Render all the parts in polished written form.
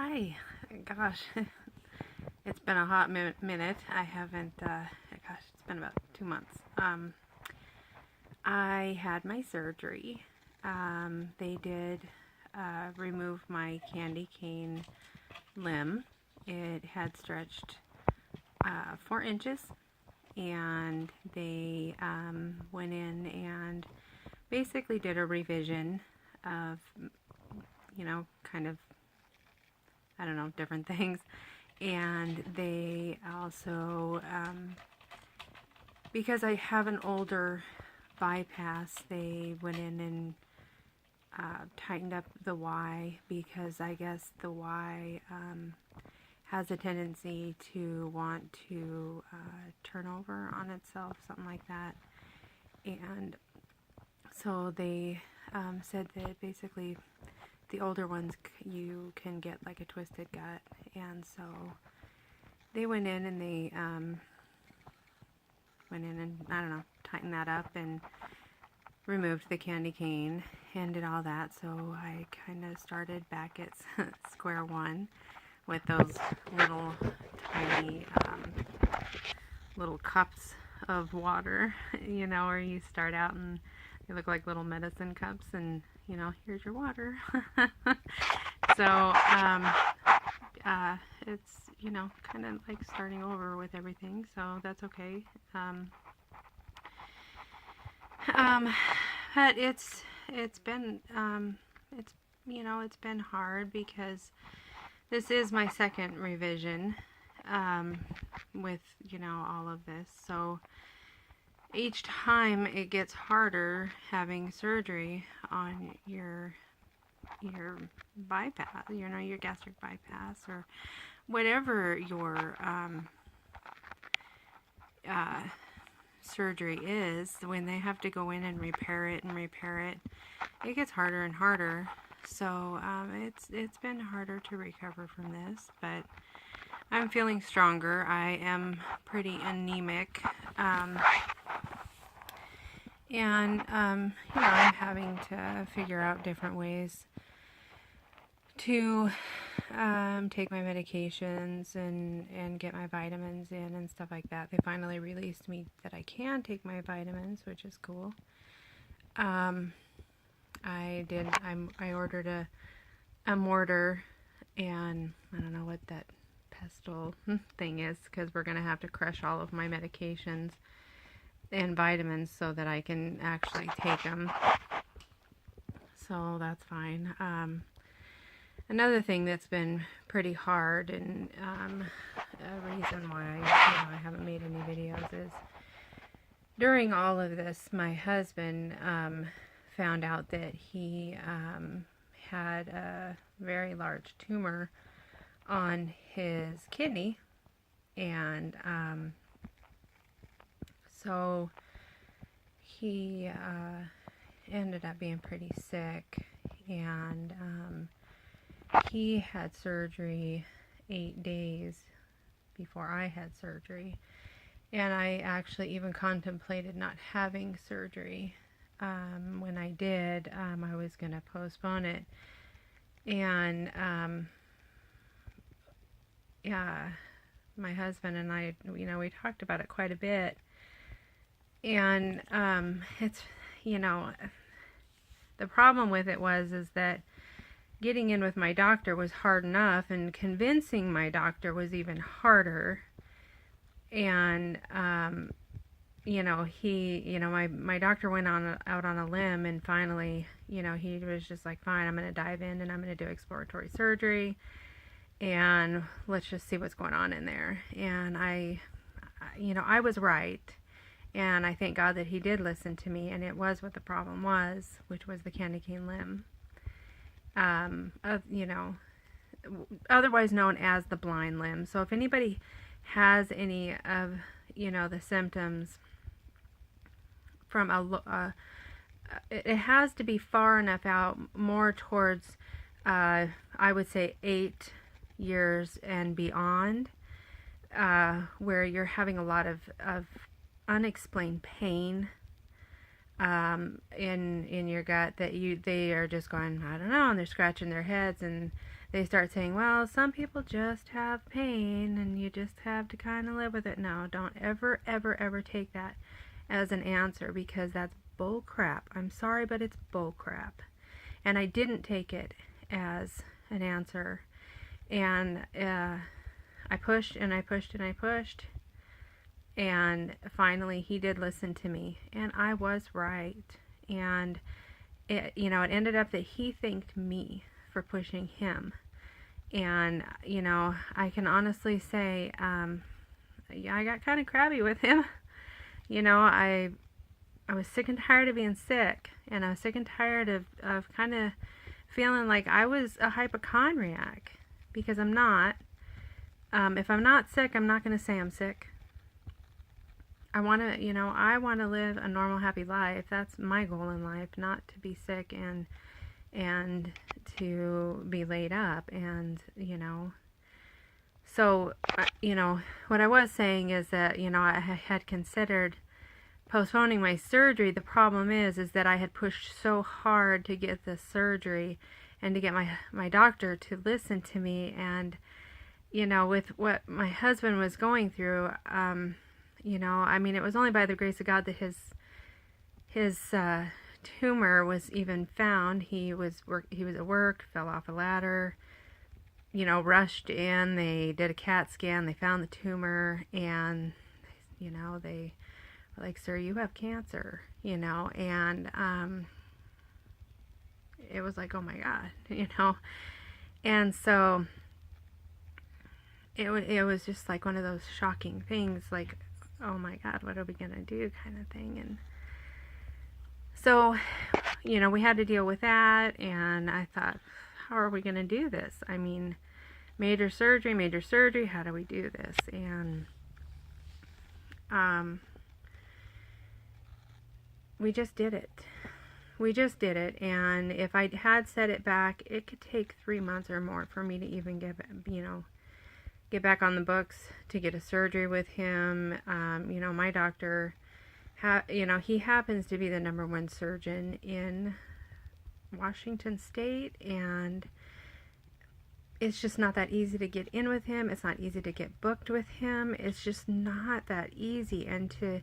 Hi. Gosh, it's been a hot minute. I haven't, gosh, it's been about 2 months. I had my surgery. They did remove my candy cane limb. It had stretched 4 inches, and they went in and basically did a revision of, kind of, I don't know, different things. And they also, because I have an older bypass, they went in and tightened up the Y, because I guess the Y has a tendency to want to turn over on itself, something like that. And so they said that basically the older ones, you can get like a twisted gut. And so they went in and they I don't know, tightened that up and removed the candy cane and did all that. So I kind of started back at square one with those little tiny little cups of water, where you start out and they look like little medicine cups, and here's your water. So it's kind of like starting over with everything, so that's okay. But it's been it's been hard, because this is my second revision with all of this. So each time it gets harder having surgery on your bypass, your gastric bypass, or whatever your surgery is. When they have to go in and repair it, it gets harder and harder. So it's been harder to recover from this, but I'm feeling stronger. I am pretty anemic, and I'm having to figure out different ways to take my medications and get my vitamins in and stuff like that. They finally released me that I can take my vitamins, which is cool. I ordered a mortar, and I don't know what that pestle thing is, because we're going to have to crush all of my medications and vitamins so that I can actually take them. So that's fine. Another thing that's been pretty hard, and a reason why I haven't made any videos, is during all of this, my husband found out that he had a very large tumor on his kidney, and so he ended up being pretty sick, and he had surgery 8 days before I had surgery, and I actually even contemplated not having surgery. When I did, I was going to postpone it, and yeah, my husband and I, we talked about it quite a bit, and it's, the problem with it is that getting in with my doctor was hard enough, and convincing my doctor was even harder. And my doctor went out on a limb, and finally, he was just like, fine, I'm going to dive in and I'm going to do exploratory surgery, and let's just see what's going on in there. And I was right, and I thank God that he did listen to me, and it was what the problem was, which was the candy cane limb. Otherwise known as the blind limb. So if anybody has any of the symptoms from it has to be far enough out, more towards I would say 8 years and beyond, where you're having a lot of unexplained pain in your gut, that they are just going, I don't know, and they're scratching their heads, and they start saying, well, some people just have pain and you just have to kind of live with it. No, don't ever, ever, ever take that as an answer, because that's bull crap. I'm sorry, but it's bull crap. And I didn't take it as an answer. And I pushed and I pushed and I pushed. And finally he did listen to me. And I was right. And it ended up that he thanked me for pushing him. And, I can honestly say, yeah, I got kind of crabby with him. I was sick and tired of being sick, and I was sick and tired of kind of feeling like I was a hypochondriac, because I'm not. If I'm not sick, I'm not going to say I'm sick. I want to live a normal, happy life. That's my goal in life, not to be sick and to be laid up. And, so, what I was saying is that, I had considered postponing my surgery. The problem is that I had pushed so hard to get this surgery and to get my doctor to listen to me. And, with what my husband was going through, it was only by the grace of God that his tumor was even found. He was at work, fell off a ladder, rushed in. They did a CAT scan. They found the tumor, and they were like, "Sir, you have cancer," and it was like, oh my God, and so it was just like one of those shocking things, like, oh my God, what are we gonna do, kind of thing. And so, we had to deal with that, and I thought, how are we gonna do this? I mean, major surgery, how do we do this? And we just did it. And if I had set it back, it could take 3 months or more for me to even get back on the books to get a surgery with him. My doctor, he happens to be the #1 surgeon in Washington State, and it's just not that easy to get in with him. It's not easy to get booked with him. It's just not that easy. And to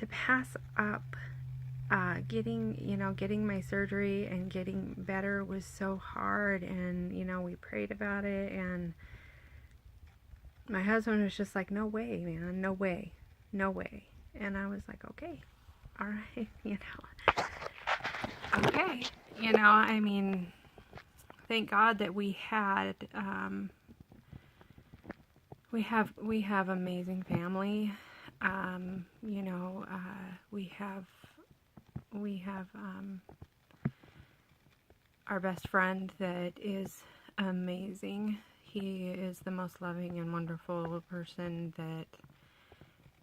pass up getting my surgery and getting better was so hard. And, we prayed about it, and my husband was just like, no way, man, no way. And I was like, okay, all right, okay. Thank God that we had, we have amazing family. We have our best friend that is amazing. He is the most loving and wonderful person. That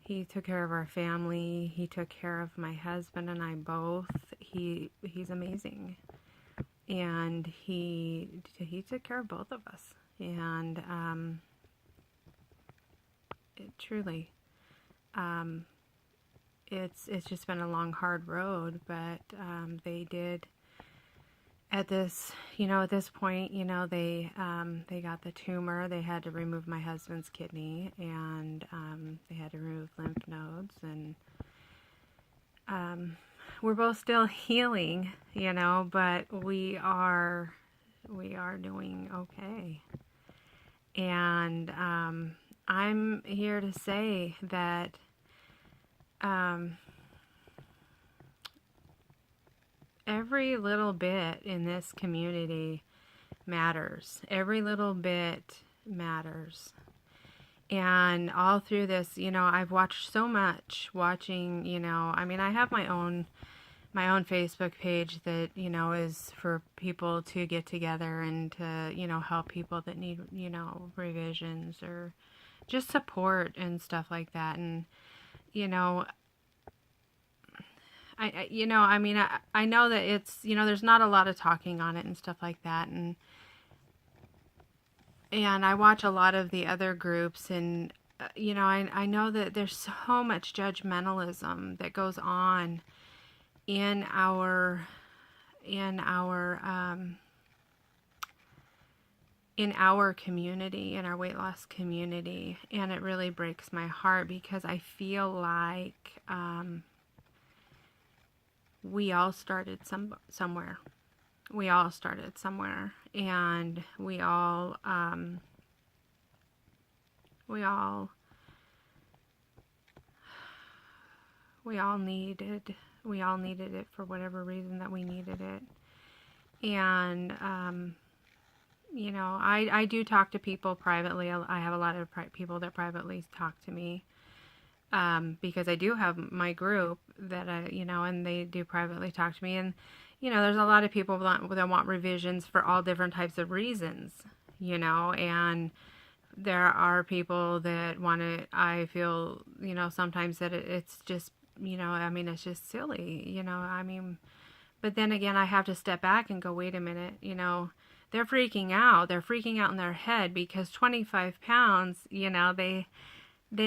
he took care of our family. He took care of my husband and I both. He's amazing. And he took care of both of us. And truly, it's just been a long, hard road. But they did. At this point, they got the tumor. They had to remove my husband's kidney, and they had to remove lymph nodes, and we're both still healing, but we are doing okay. And I'm here to say that every little bit in this community matters. Every little bit matters. And all through this, I've watched so much. I have my own Facebook page that, is for people to get together and to, help people that need, revisions or just support and stuff like that. And, I know that it's, there's not a lot of talking on it and stuff like that. And I watch a lot of the other groups, and, I know that there's so much judgmentalism that goes on in our in our community, in our weight loss community, and it really breaks my heart because I feel like we all started somewhere. We all started somewhere, and we all needed it for whatever reason that we needed it. And you know, I do talk to people privately. I have a lot of people that privately talk to me because I do have my group that you know, and they do privately talk to me. And you know, there's a lot of people that want revisions for all different types of reasons, you know, and there are people that want to, I feel, you know, sometimes that it's just, you know, I mean, it's just silly, you know, I mean, but then again, I have to step back and go, wait a minute, you know, they're freaking out in their head because 25 pounds, you know, they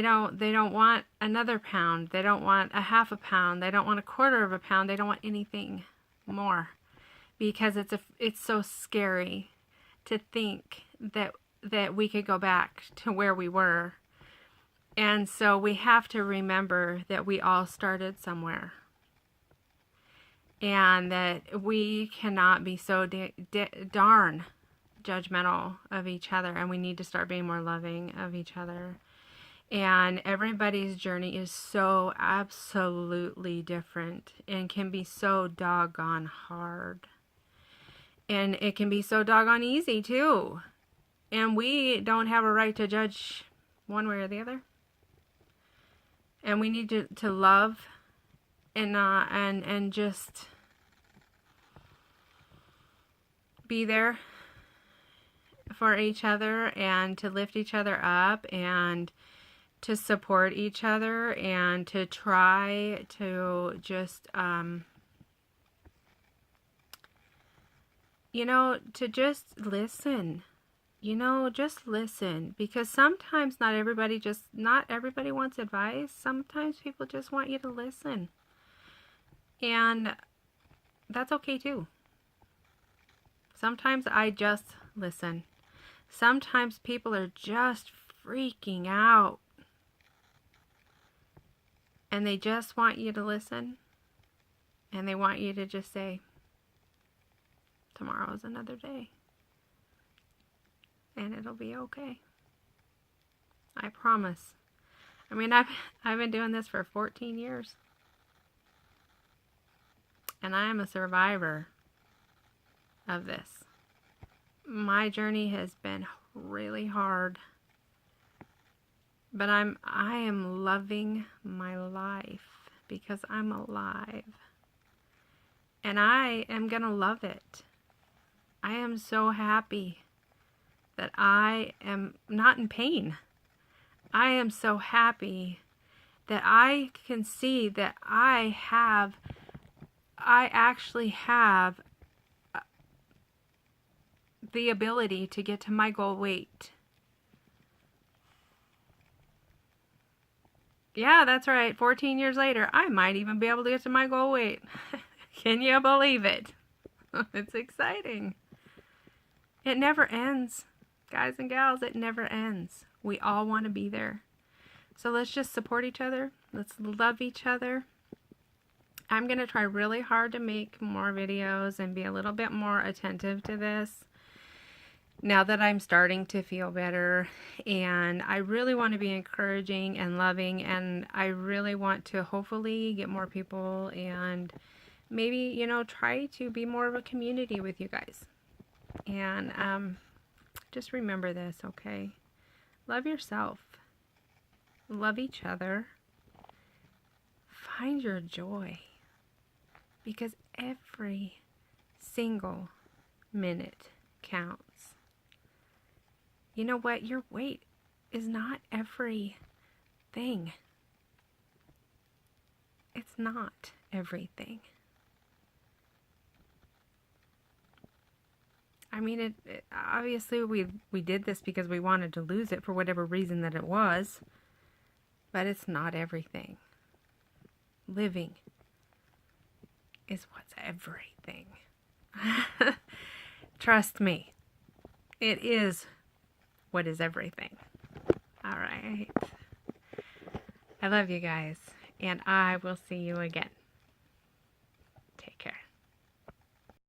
don't want another pound. They don't want a half a pound. They don't want a quarter of a pound. They don't want anything more because it's so scary to think that we could go back to where we were. And so we have to remember that we all started somewhere. And that we cannot be so darn judgmental of each other, and we need to start being more loving of each other. And everybody's journey is so absolutely different and can be so doggone hard. And it can be so doggone easy too. And we don't have a right to judge one way or the other. And we need to love and just be there for each other and to lift each other up and to support each other and to try to just, you know, to just listen. You know, just listen, because sometimes not everybody wants advice. Sometimes people just want you to listen. And that's okay too. Sometimes I just listen. Sometimes people are just freaking out. And they just want you to listen. And they want you to just say, tomorrow is another day. And it'll be okay. I promise. I mean, I've been doing this for 14 years. And I am a survivor of this. My journey has been really hard. But I am loving my life because I'm alive. And I am going to love it. I am so happy that I am not in pain. I am so happy that I can see that I actually have the ability to get to my goal weight. Yeah, that's right. 14 years later, I might even be able to get to my goal weight. Can you believe it? It's exciting. It never ends. Guys and gals, it never ends. We all want to be there. So let's just support each other. Let's love each other. I'm going to try really hard to make more videos and be a little bit more attentive to this now that I'm starting to feel better. And I really want to be encouraging and loving, and I really want to hopefully get more people and maybe, you know, try to be more of a community with you guys. And just remember this, okay? Love yourself. Love each other. Find your joy. Because every single minute counts. You know what? Your weight is not everything. It's not everything. I mean, obviously we did this because we wanted to lose it for whatever reason that it was, but it's not everything. Living is what's everything. Trust me. It is what is everything. All right. I love you guys, and I will see you again. Take care.